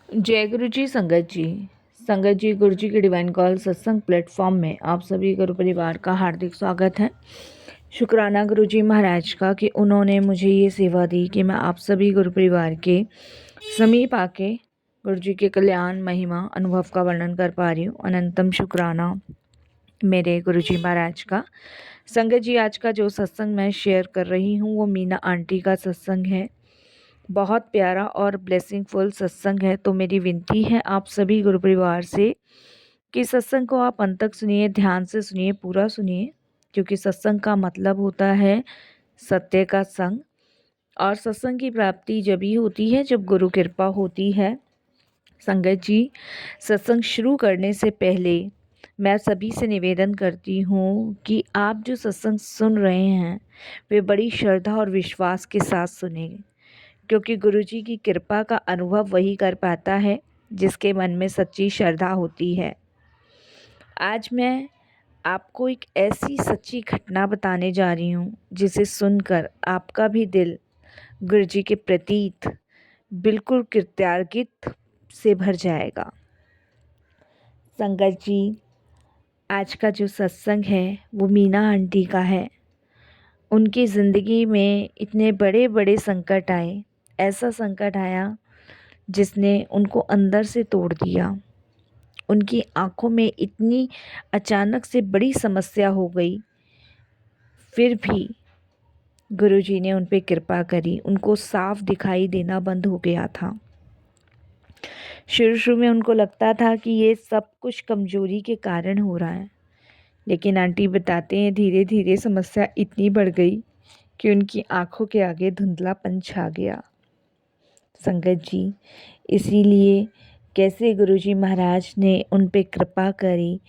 जय गुरु जी संगत जी। संगत जी, गुरु जी के डिवाइन कॉल सत्संग प्लेटफॉर्म में आप सभी गुरु परिवार का हार्दिक स्वागत है। शुक्राना गुरु जी महाराज का कि उन्होंने मुझे ये सेवा दी कि मैं आप सभी गुरु परिवार के समीप आके गुरु जी के कल्याण महिमा अनुभव का वर्णन कर पा रही हूँ। अनंतम शुक्राना मेरे गुरु जी महाराज का। संगत जी, आज का जो सत्संग मैं शेयर कर रही हूँ वो मीना आंटी का सत्संग है। बहुत प्यारा और ब्लेसिंगफुल सत्संग है। तो मेरी विनती है आप सभी गुरु परिवार से कि सत्संग को आप अंत तक सुनिए, ध्यान से सुनिए, पूरा सुनिए, क्योंकि सत्संग का मतलब होता है सत्य का संग। और सत्संग की प्राप्ति जब ही होती है जब गुरु कृपा होती है। संगत जी, सत्संग शुरू करने से पहले मैं सभी से निवेदन करती हूँ कि आप जो सत्संग सुन रहे हैं वे बड़ी श्रद्धा और विश्वास के साथ सुनें, क्योंकि गुरुजी की कृपा का अनुभव वही कर पाता है जिसके मन में सच्ची श्रद्धा होती है। आज मैं आपको एक ऐसी सच्ची घटना बताने जा रही हूँ जिसे सुनकर आपका भी दिल गुरुजी के प्रति बिल्कुल कृतज्ञता से भर जाएगा। संगत जी, आज का जो सत्संग है वो मीना आंटी का है। उनकी ज़िंदगी में इतने बड़े बड़े संकट आए, ऐसा संकट आया जिसने उनको अंदर से तोड़ दिया। उनकी आंखों में इतनी अचानक से बड़ी समस्या हो गई, फिर भी गुरुजी ने उन पे कृपा करी। उनको साफ दिखाई देना बंद हो गया था। शुरू शुरू में उनको लगता था कि ये सब कुछ कमजोरी के कारण हो रहा है, लेकिन आंटी बताते हैं धीरे धीरे समस्या इतनी बढ़ गई कि उनकी आंखों के आगे धुंधलापन छा गया। संगत जी, इसीलिए कैसे गुरुजी महाराज ने उन पे कृपा करी,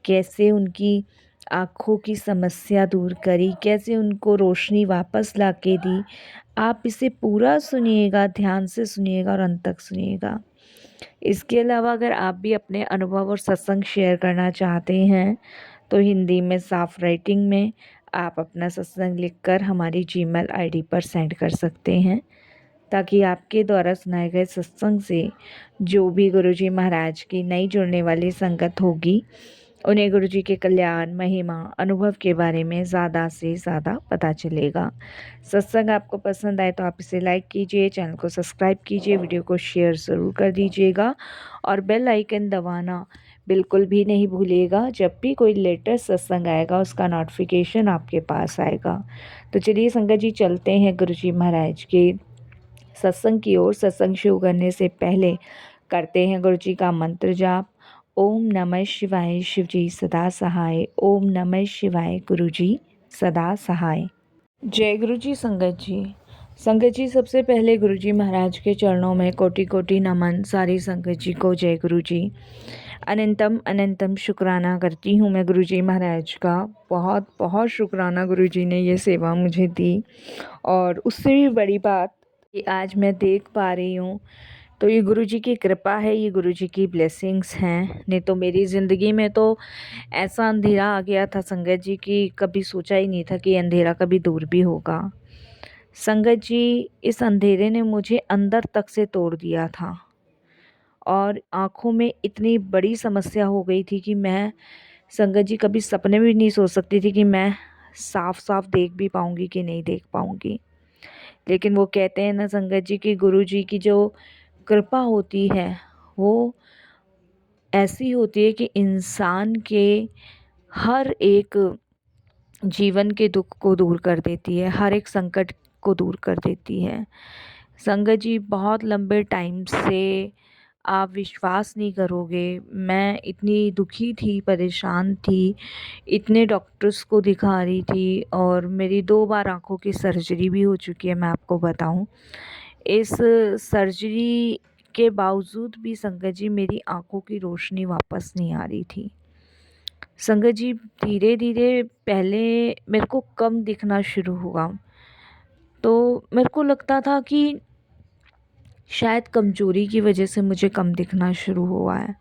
कैसे उनकी आँखों की समस्या दूर करी, कैसे उनको रोशनी वापस ला के दी। आप इसे पूरा सुनिएगा, ध्यान से सुनिएगा और अंत तक सुनिएगा। इसके अलावा अगर आप भी अपने अनुभव और सत्संग शेयर करना चाहते हैं तो हिंदी में साफ राइटिंग में आप अपना सत्संग लिखकर हमारी जीमेल आईडी पर सेंड कर सकते हैं, ताकि आपके द्वारा सुनाए गए सत्संग से जो भी गुरुजी महाराज की नई जुड़ने वाली संगत होगी उन्हें गुरुजी के कल्याण महिमा अनुभव के बारे में ज़्यादा से ज़्यादा पता चलेगा। सत्संग आपको पसंद आए तो आप इसे लाइक कीजिए, चैनल को सब्सक्राइब कीजिए, वीडियो को शेयर ज़रूर कर दीजिएगा और बेल आइकन दबाना बिल्कुल भी नहीं भूलिएगा। जब भी कोई लेटेस्ट सत्संग आएगा उसका नोटिफिकेशन आपके पास आएगा। तो चलिए संगत जी, चलते हैं गुरुजी महाराज के सत्संग की ओर। सत्संग शुरू करने से पहले करते हैं गुरुजी का मंत्र जाप। ओम नमः शिवाय, शिवजी सदा सहाय। ओम नमः शिवाय, गुरुजी सदा सहाय। जय गुरुजी संगत जी। संगत जी, सबसे पहले गुरुजी महाराज के चरणों में कोटि कोटि नमन। सारी संगत जी को जय गुरुजी। अनंतम अनंतम शुक्राना करती हूँ मैं गुरुजी महाराज का। बहुत बहुत शुक्राना गुरुजी ने ये सेवा मुझे दी। और उससे भी बड़ी बात कि आज मैं देख पा रही हूँ, तो ये गुरुजी की कृपा है, ये गुरुजी की ब्लेसिंग्स हैं। नहीं तो मेरी ज़िंदगी में तो ऐसा अंधेरा आ गया था संगत जी कि कभी सोचा ही नहीं था कि अंधेरा कभी दूर भी होगा। संगत जी, इस अंधेरे ने मुझे अंदर तक से तोड़ दिया था और आँखों में इतनी बड़ी समस्या हो गई थी कि मैं संगत जी कभी सपने में भी नहीं सोच सकती थी कि मैं साफ साफ देख भी पाऊँगी कि नहीं देख पाऊँगी। लेकिन वो कहते हैं ना संगत जी कि गुरु जी की जो कृपा होती है वो ऐसी होती है कि इंसान के हर एक जीवन के दुख को दूर कर देती है, हर एक संकट को दूर कर देती है। संगत जी, बहुत लंबे टाइम से आप विश्वास नहीं करोगे, मैं इतनी दुखी थी, परेशान थी, इतने डॉक्टर्स को दिखा रही थी और मेरी 2 बार आँखों की सर्जरी भी हो चुकी है। मैं आपको बताऊं, इस सर्जरी के बावजूद भी संगत जी मेरी आँखों की रोशनी वापस नहीं आ रही थी। संगत जी, धीरे धीरे पहले मेरे को कम दिखना शुरू हुआ, तो मेरे को लगता था कि शायद कमज़ोरी की वजह से मुझे कम दिखना शुरू हुआ है।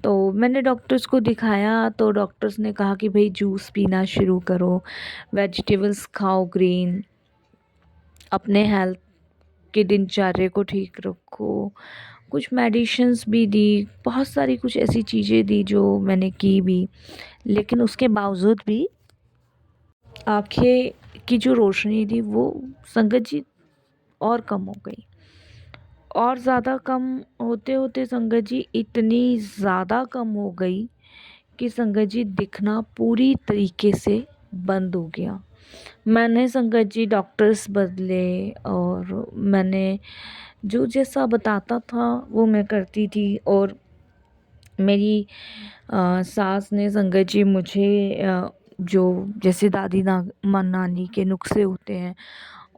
तो मैंने डॉक्टर्स को दिखाया तो डॉक्टर्स ने कहा कि भाई जूस पीना शुरू करो, वेजिटेबल्स खाओ ग्रीन, अपने हेल्थ के दिनचर्या को ठीक रखो कुछ मेडिसिन्स भी दी, बहुत सारी कुछ ऐसी चीज़ें दी जो मैंने की भी, लेकिन उसके बावजूद भी आँखें की जो रोशनी थी वो संगत जी और कम हो गई, और ज़्यादा कम होते होते संगत जी इतनी ज़्यादा कम हो गई कि संगत जी दिखना पूरी तरीके से बंद हो गया। मैंने संगत जी डॉक्टर्स बदले, और मैंने जो जैसा बताता था वो मैं करती थी। और मेरी सास ने संगत जी मुझे जो जैसे दादी नानी के नुस्खे होते हैं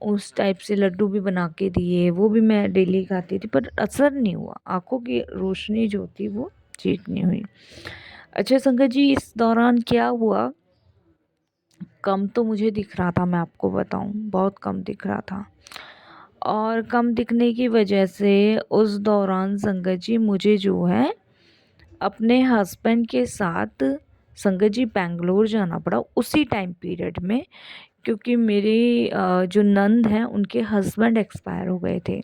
उस टाइप से लड्डू भी बना के दिए, वो भी मैं डेली खाती थी, पर असर नहीं हुआ, आँखों की रोशनी जो थी वो ठीक नहीं हुई। अच्छा संगत जी, इस दौरान क्या हुआ, कम तो मुझे दिख रहा था, मैं आपको बताऊं बहुत कम दिख रहा था, और कम दिखने की वजह से उस दौरान संगत जी मुझे जो है अपने हस्बैंड के साथ संगत जी बेंगलोर जाना पड़ा उसी टाइम पीरियड में, क्योंकि मेरी जो नंद हैं उनके हस्बैंड एक्सपायर हो गए थे।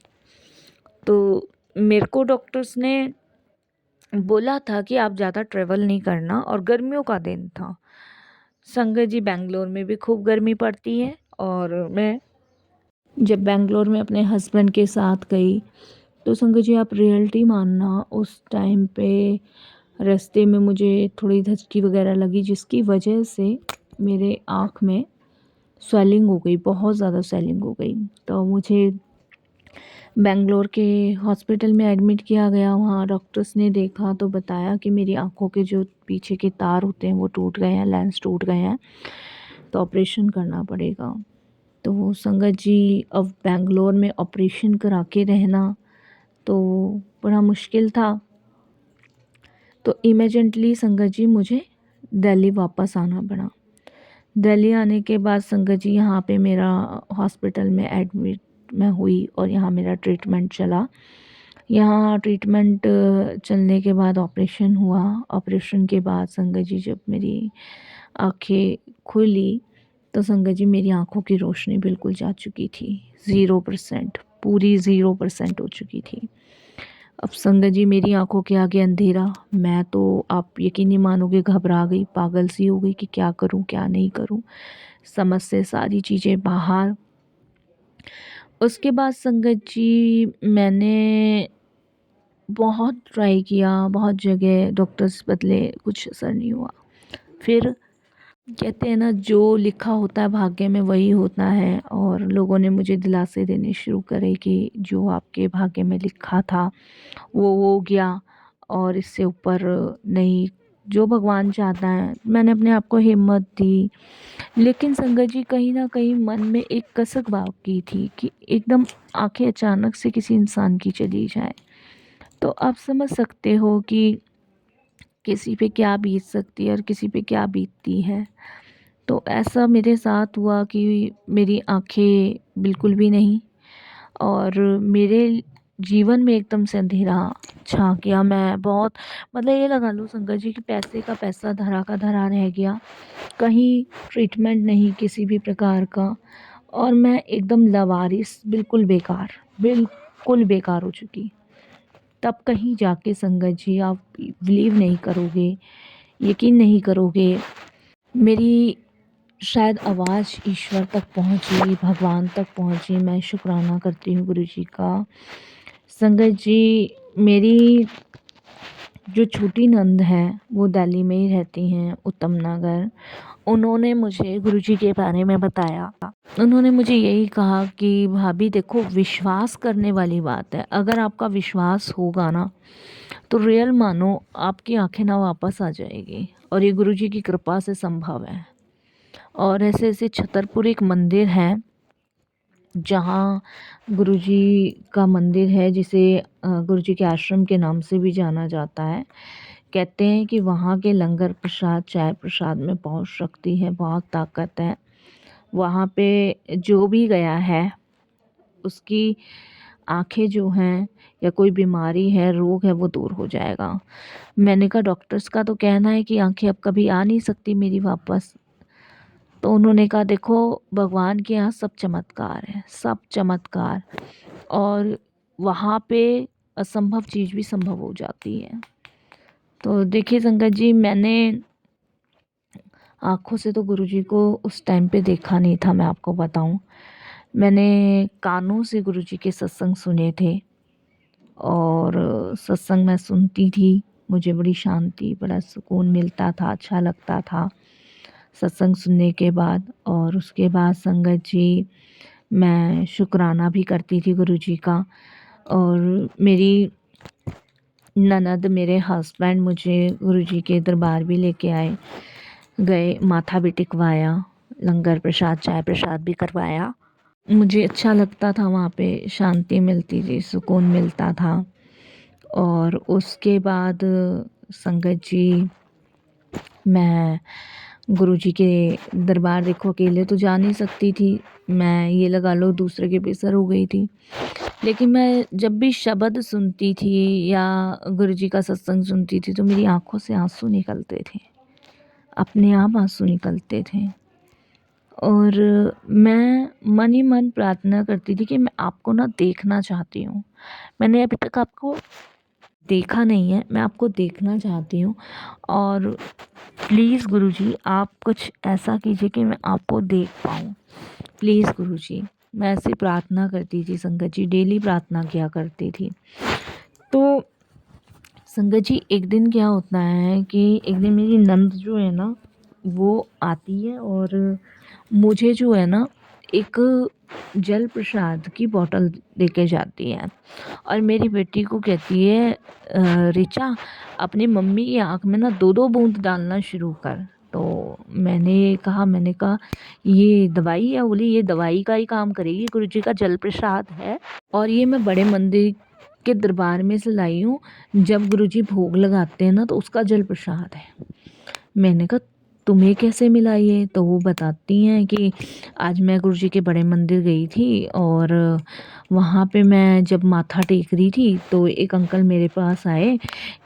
तो मेरे को डॉक्टर्स ने बोला था कि आप ज़्यादा ट्रेवल नहीं करना, और गर्मियों का दिन था। संगत जी बेंगलोर में भी खूब गर्मी पड़ती है, और मैं जब बेंगलोर में अपने हस्बैंड के साथ गई तो संगत जी आप रियलिटी मानना, उस टाइम पे रास्ते में मुझे थोड़ी धचकी वगैरह लगी, जिसकी वजह से मेरे आँख में स्वेलिंग हो गई, बहुत ज़्यादा स्वेलिंग हो गई। तो मुझे बेंगलोर के हॉस्पिटल में एडमिट किया गया। वहाँ डॉक्टर्स ने देखा तो बताया कि मेरी आँखों के जो पीछे के तार होते हैं वो टूट गए हैं, लेंस टूट गए हैं, तो ऑपरेशन करना पड़ेगा। तो संगत जी अब बेंगलोर में ऑपरेशन करा के रहना तो बड़ा मुश्किल था। तो इमीडिएटली संगत जी मुझे दिल्ली वापस आना पड़ा। दिल्ली आने के बाद संगत जी यहाँ पे मेरा हॉस्पिटल में एडमिट मैं हुई, और यहाँ मेरा ट्रीटमेंट चला। यहाँ ट्रीटमेंट चलने के बाद ऑपरेशन हुआ। ऑपरेशन के बाद संगत जी जब मेरी आँखें खुली तो संगत जी मेरी आँखों की रोशनी बिल्कुल जा चुकी थी, 0%, पूरी 0% हो चुकी थी। अब संगत जी मेरी आँखों के आगे अंधेरा, मैं तो आप यकीन नहीं मानोगे घबरा गई, पागल सी हो गई कि क्या करूं क्या नहीं करूं, समझ से सारी चीज़ें बाहर। उसके बाद संगत जी मैंने बहुत ट्राई किया, बहुत जगह डॉक्टर्स बदले, कुछ असर नहीं हुआ। फिर कहते हैं ना, जो लिखा होता है भाग्य में वही होता है, और लोगों ने मुझे दिलासे देने शुरू करे कि जो आपके भाग्य में लिखा था वो हो गया, और इससे ऊपर नहीं, जो भगवान चाहता है। मैंने अपने आप को हिम्मत दी, लेकिन संगत जी कहीं ना कहीं मन में एक कसक बाकी थी कि एकदम आंखें अचानक से किसी इंसान की चली जाए तो आप समझ सकते हो कि किसी पे क्या बीत सकती है और किसी पे क्या बीतती है। तो ऐसा मेरे साथ हुआ कि मेरी आंखें बिल्कुल भी नहीं, और मेरे जीवन में एकदम से अंधेरा छा गया। मैं बहुत, मतलब ये लगा लो संगत जी कि पैसे का पैसा, धरा का धरा रह गया, कहीं ट्रीटमेंट नहीं किसी भी प्रकार का, और मैं एकदम लावारिस, बिल्कुल बेकार हो चुकी। तब कहीं जाके संगत जी आप बिलीव नहीं करोगे, यकीन नहीं करोगे, मेरी शायद आवाज़ ईश्वर तक पहुंची, भगवान तक पहुंची। मैं शुक्राना करती हूँ गुरु जी का। संगत जी मेरी जो छोटी नंद है वो दिल्ली में ही रहती हैं, उत्तम नगर। उन्होंने मुझे गुरुजी के बारे में बताया। उन्होंने मुझे यही कहा कि भाभी देखो, विश्वास करने वाली बात है, अगर आपका विश्वास होगा ना तो रियल मानो आपकी आंखें ना वापस आ जाएगी, और ये गुरुजी की कृपा से संभव है। और ऐसे ऐसे छतरपुर एक मंदिर है जहाँ गुरुजी का मंदिर है, जिसे गुरुजी के आश्रम के नाम से भी जाना जाता है। कहते हैं कि वहाँ के लंगर प्रसाद, चाय प्रसाद में बहुत शक्ति है, बहुत ताकत है। वहाँ पे जो भी गया है उसकी आंखें जो हैं या कोई बीमारी है, रोग है, वो दूर हो जाएगा। मैंने कहा डॉक्टर्स का तो कहना है कि आंखें अब कभी आ नहीं सकती मेरी वापस। तो उन्होंने कहा देखो, भगवान के यहाँ सब चमत्कार है, सब चमत्कार। और वहाँ पे असंभव चीज़ भी संभव हो जाती है। तो देखिए संगत जी, मैंने आँखों से तो गुरुजी को उस टाइम पे देखा नहीं था, मैं आपको बताऊँ। मैंने कानों से गुरुजी के सत्संग सुने थे और सत्संग मैं सुनती थी, मुझे बड़ी शांति, बड़ा सुकून मिलता था, अच्छा लगता था सत्संग सुनने के बाद। और उसके बाद संगत जी, मैं शुक्राना भी करती थी गुरुजी का। और मेरी ननद, मेरे हस्बैंड मुझे गुरुजी के दरबार भी लेके आए गए, माथा भी टिकवाया, लंगर प्रसाद, चाय प्रसाद भी करवाया। मुझे अच्छा लगता था, वहाँ पे शांति मिलती थी, सुकून मिलता था। और उसके बाद संगत जी, मैं गुरुजी के दरबार देखो अकेले तो जा नहीं सकती थी, मैं ये लगा लो दूसरे के बेसर हो गई थी। लेकिन मैं जब भी शब्द सुनती थी या गुरुजी का सत्संग सुनती थी तो मेरी आँखों से आँसू निकलते थे, अपने आप आँसू निकलते थे। और मैं मन ही मन प्रार्थना करती थी कि मैं आपको ना देखना चाहती हूँ। मैंने अभी तक आपको देखा नहीं है, मैं आपको देखना चाहती हूँ। और प्लीज़ गुरुजी, आप कुछ ऐसा कीजिए कि मैं आपको देख पाऊँ। प्लीज़ गुरुजी, मैं ऐसी प्रार्थना करती थी संगत जी, डेली प्रार्थना किया करती थी। तो संगत जी, एक दिन क्या होता है कि एक दिन मेरी नंद जो है ना, वो आती है और मुझे जो है ना एक जल प्रसाद की बॉटल देके जाती है और मेरी बेटी को कहती है, "ऋचा, अपनी मम्मी की आँख में ना 2-2 बूंद डालना शुरू कर।" तो मैंने कहा ये दवाई है? बोली ये दवाई का ही काम करेगी, गुरुजी का जल प्रसाद है और ये मैं बड़े मंदिर के दरबार में से लाई हूँ, जब गुरुजी भोग लगाते हैं ना तो उसका जल प्रसाद है। मैंने कहा तुम्हें कैसे मिला ये? तो वो बताती हैं कि आज मैं गुरुजी के बड़े मंदिर गई थी और वहाँ पे मैं जब माथा टेक रही थी तो एक अंकल मेरे पास आए,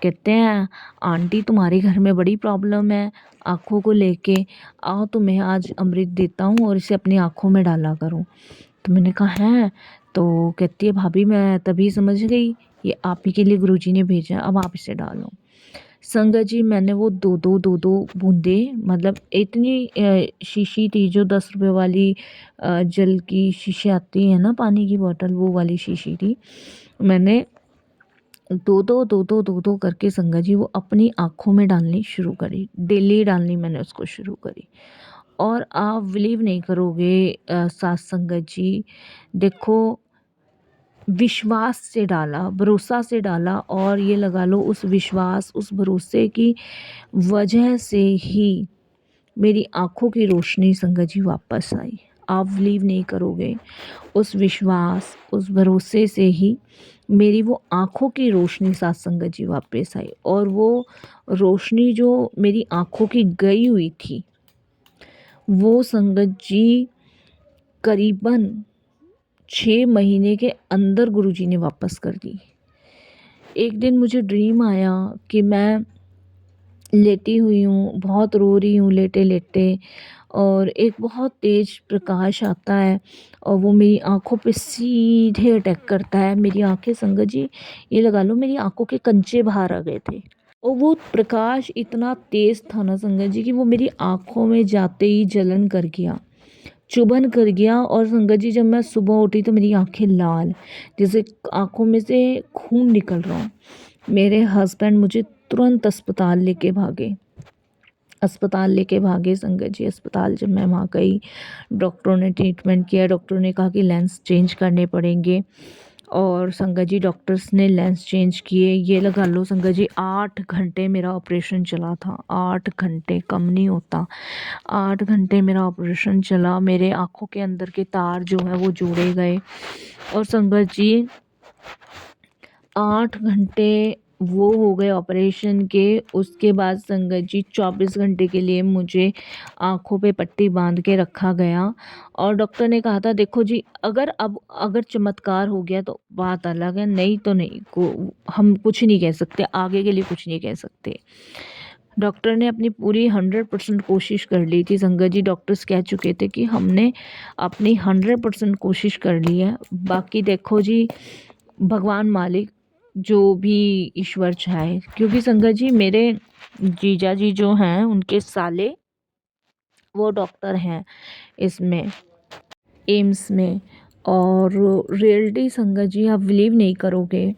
कहते हैं आंटी तुम्हारे घर में बड़ी प्रॉब्लम है आँखों को लेके, आओ तुम्हें आज अमृत देता हूँ और इसे अपनी आँखों में डाला करो। तो मैंने कहा हैं? तो कहती है भाभी मैं तभी समझ गई ये आप ही के लिए गुरुजी ने भेजा है, अब आप इसे डालो। संगत जी, मैंने वो दो बूंदे, मतलब इतनी शीशी थी जो 10 रुपए वाली जल की शीशी आती है ना, पानी की बोतल, वो वाली शीशी थी। मैंने दो करके संगत जी वो अपनी आँखों में डालनी शुरू करी, डेली डालनी मैंने उसको शुरू करी। और आप बिलीव नहीं करोगे साथ संगत जी, देखो विश्वास से डाला, भरोसा से डाला और ये लगा लो उस विश्वास, उस भरोसे की वजह से ही मेरी आँखों की रोशनी संगत जी वापस आई। आप बिलीव नहीं करोगे, उस विश्वास, उस भरोसे से ही मेरी वो आँखों की रोशनी साथ संगत जी वापस आई। और वो रोशनी जो मेरी आँखों की गई हुई थी, वो संगत जी करीबन 6 महीने के अंदर गुरुजी ने वापस कर दी। एक दिन मुझे ड्रीम आया कि मैं लेटी हुई हूँ, बहुत रो रही हूँ लेटे-लेटे और एक बहुत तेज़ प्रकाश आता है और वो मेरी आँखों पे सीधे अटैक करता है। मेरी आँखें संगत जी, ये लगा लो मेरी आँखों के कंचे बाहर आ गए थे और वो प्रकाश इतना तेज़ था ना संगत जी कि वो मेरी आँखों में जाते ही जलन कर गया, चुभन कर गया। और संगत जी, जब मैं सुबह उठी तो मेरी आँखें लाल, जैसे आँखों में से खून निकल रहा हो। मेरे हस्बैंड मुझे तुरंत अस्पताल लेके भागे संगत जी। अस्पताल जब मैं वहाँ गई, डॉक्टरों ने ट्रीटमेंट किया, डॉक्टरों ने कहा कि लेंस चेंज करने पड़ेंगे और संगत जी डॉक्टर्स ने लेंस चेंज किए। ये लगा लो संगत जी 8 घंटे मेरा ऑपरेशन चला था, 8 घंटे, कम नहीं होता। 8 घंटे मेरा ऑपरेशन चला, मेरे आँखों के अंदर के तार जो हैं वो जोड़े गए और संगत जी 8 घंटे वो हो गए ऑपरेशन के। उसके बाद संगत जी 24 घंटे के लिए मुझे आँखों पे पट्टी बांध के रखा गया और डॉक्टर ने कहा था देखो जी, अगर चमत्कार हो गया तो बात अलग है, नहीं तो नहीं, हम कुछ नहीं कह सकते, आगे के लिए कुछ नहीं कह सकते। डॉक्टर ने अपनी पूरी 100% कोशिश कर ली थी संगत जी। डॉक्टर्स कह चुके थे कि हमने अपनी 100% कोशिश कर ली है, बाकी देखो जी भगवान मालिक जो भी ईश्वर चाहे, क्योंकि संगत जी मेरे जीजा जी जो हैं उनके साले वो डॉक्टर हैं इसमें, एम्स में। और रियलिटी संगत जी आप बिलीव नहीं करोगे,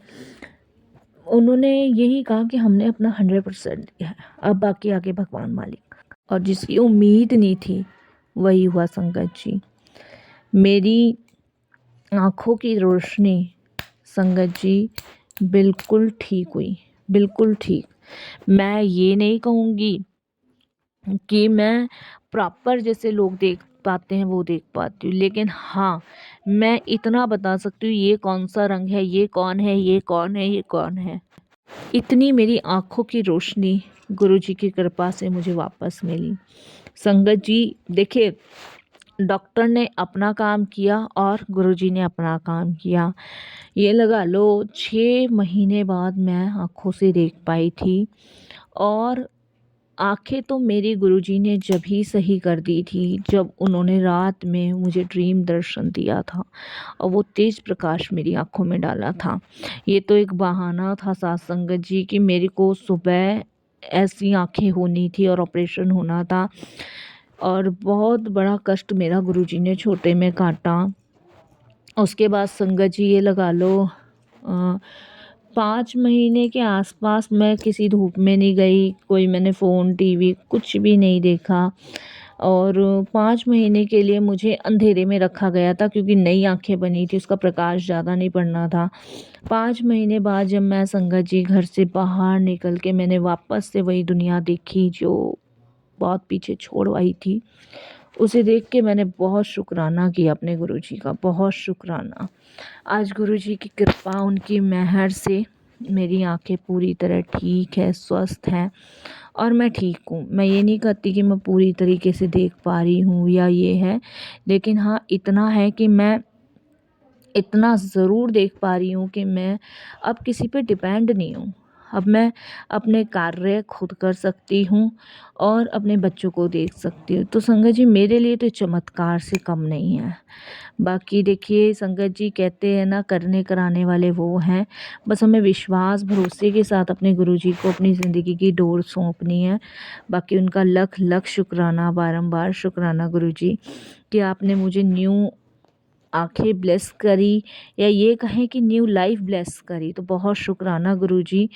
उन्होंने यही कहा कि हमने अपना 100% दिया है, अब बाकी आगे भगवान मालिक। और जिसकी उम्मीद नहीं थी वही हुआ संगत जी। मेरी आँखों की रोशनी संगत जी बिल्कुल ठीक हुई, बिल्कुल ठीक। मैं ये नहीं कहूँगी कि मैं प्रॉपर जैसे लोग देख पाते हैं वो देख पाती हूँ, लेकिन हाँ मैं इतना बता सकती हूँ ये कौन सा रंग है, ये कौन है, ये कौन है, ये कौन है। इतनी मेरी आँखों की रोशनी गुरुजी की कृपा से मुझे वापस मिली। संगत जी देखिए, डॉक्टर ने अपना काम किया और गुरुजी ने अपना काम किया। ये लगा लो 6 महीने बाद मैं आँखों से देख पाई थी। और आँखें तो मेरी गुरुजी ने जब ही सही कर दी थी जब उन्होंने रात में मुझे ड्रीम दर्शन दिया था और वो तेज प्रकाश मेरी आँखों में डाला था। ये तो एक बहाना था साथ संगत जी कि मेरे को सुबह ऐसी आँखें होनी थी और ऑपरेशन होना था। और बहुत बड़ा कष्ट मेरा गुरुजी ने छोटे में काटा। उसके बाद संगत जी ये लगा लो 5 महीने के आसपास मैं किसी धूप में नहीं गई, कोई मैंने फ़ोन टीवी कुछ भी नहीं देखा। और 5 महीने के लिए मुझे अंधेरे में रखा गया था क्योंकि नई आंखें बनी थी, उसका प्रकाश ज़्यादा नहीं पड़ना था। 5 महीने बाद जब मैं संगत जी घर से बाहर निकल के मैंने वापस से वही दुनिया देखी जो बहुत पीछे छोड़ आई थी, उसे देख के मैंने बहुत शुक्राना किया अपने गुरुजी का, बहुत शुक्राना। आज गुरुजी की कृपा, उनकी मेहर से मेरी आंखें पूरी तरह ठीक है, स्वस्थ हैं और मैं ठीक हूँ। मैं ये नहीं कहती कि मैं पूरी तरीके से देख पा रही हूँ या ये है, लेकिन हाँ इतना है कि मैं इतना ज़रूर देख पा रही हूँ कि मैं अब किसी पे डिपेंड नहीं हूँ। अब मैं अपने कार्य खुद कर सकती हूँ और अपने बच्चों को देख सकती हूँ। तो संगत जी मेरे लिए तो चमत्कार से कम नहीं है। बाकी देखिए संगत जी कहते हैं ना, करने कराने वाले वो हैं, बस हमें विश्वास भरोसे के साथ अपने गुरुजी को अपनी ज़िंदगी की डोर सौंपनी है। बाकी उनका लख लख शुक्राना, बारंबार शुक्राना गुरुजी कि आपने मुझे न्यू आंखें ब्लेस करी, या ये कहें कि न्यू लाइफ ब्लेस करी। तो बहुत शुक्राना गुरुजी।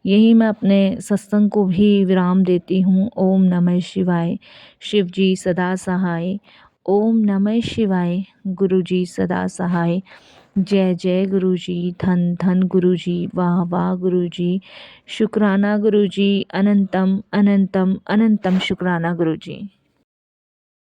यही मैं अपने सत्संग को भी विराम देती हूँ। ओम नमः शिवाय। शिव जी सदा सहाय। ओम नमः शिवाय। गुरुजी सदा सहाय। जय जय गुरुजी, धन धन गुरुजी, वाह वाह गुरुजी, शुक्राना गुरुजी, अनंतम अनंतम अनंतम शुक्राना गुरुजी।